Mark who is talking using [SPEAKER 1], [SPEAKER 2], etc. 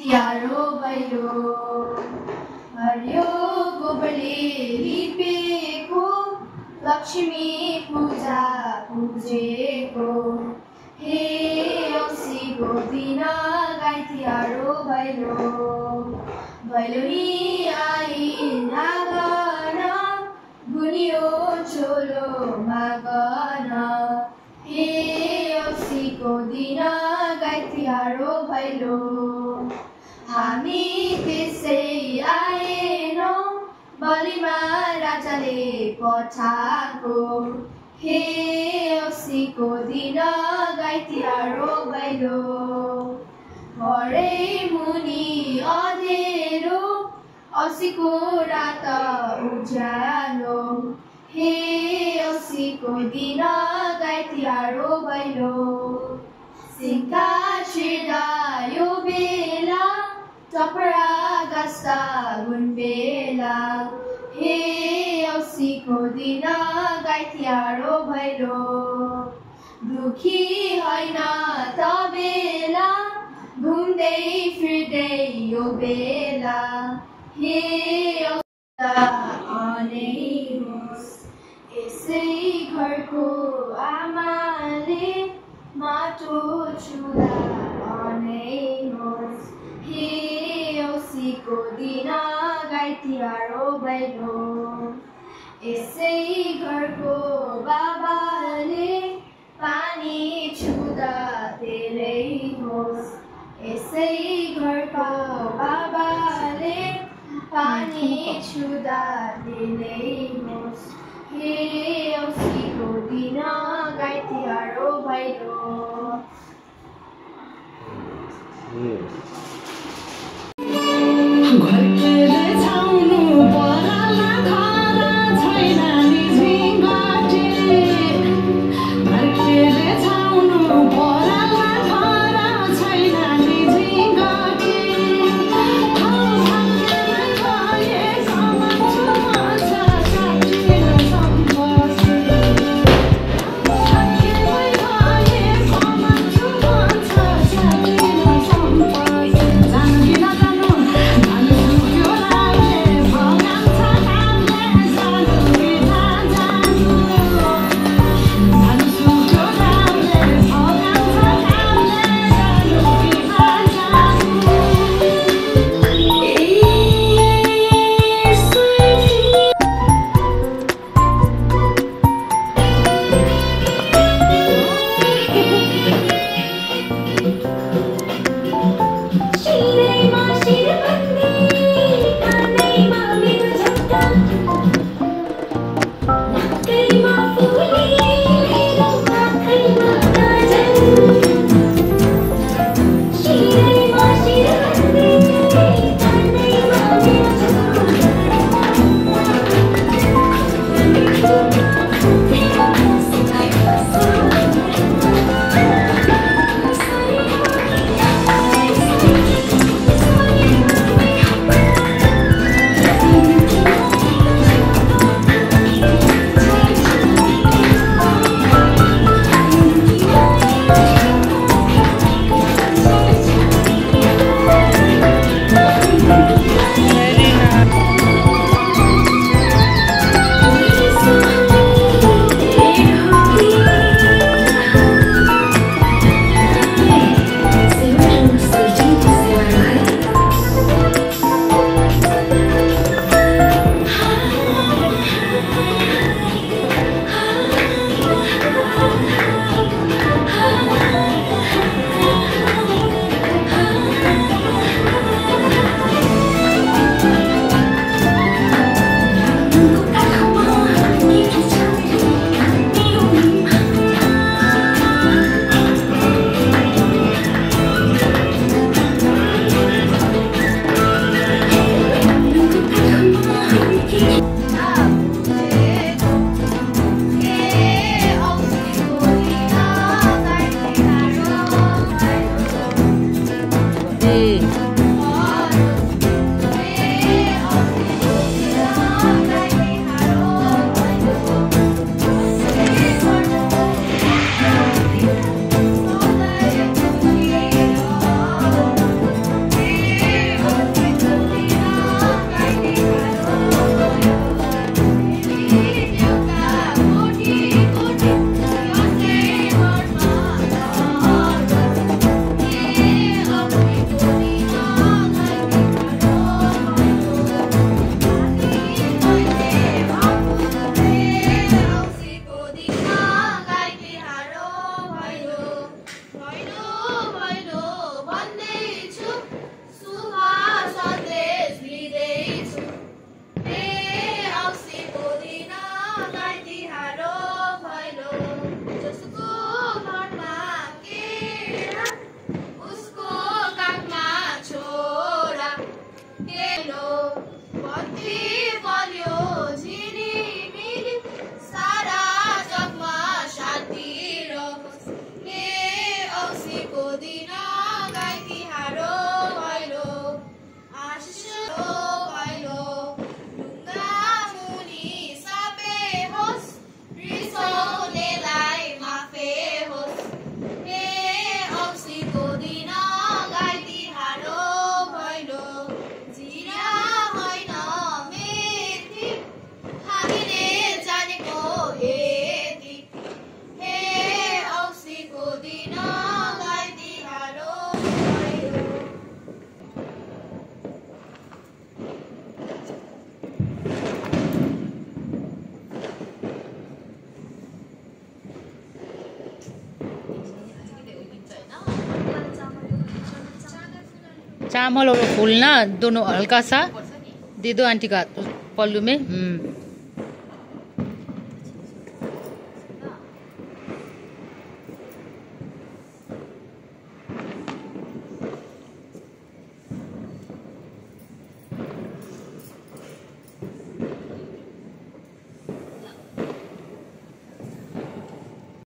[SPEAKER 1] यारो भैलो हरियो गोबरले लिपेको लक्ष्मी पूजा पूजेको हे औँसीको दिन गाई तिहारो भैलो भैलोनी आई नागन गुनियो चोलो मागन हे औँसीको दिन गाई तिहारो भैलो हामी त्यसै आएनौँ बलिमा राजाले पठाएको हे औँसीको दिन गाई तिहारो भैलो घरै मुनि अँधेरो औँसीको रात उज्यालो हे औँसीको दिन गाई तिहारो भैलो सिक्का छिर्दा यो बेला टपरा गास्दा गुन बेला हे औँसीको दिन गाई तिहारो भैलो दुखी होइन त बेला घुम्दै फिर्दै यो बेला हे आनै होस् यसै घरको आमाले माटो छुँदा आनै होस् हे औँसीको दिन गाई तिहारो भैलो यसै घरको बाबाले पानी छुँदा तेलै होस् यसै घरको बाबाले पानी छुँदा तेलै होस् हे औँसीको दिन गाई तिहारो भैलो
[SPEAKER 2] चावल और फूल ना दोनों हल्का सा दे दो आंटी का पल्लू में।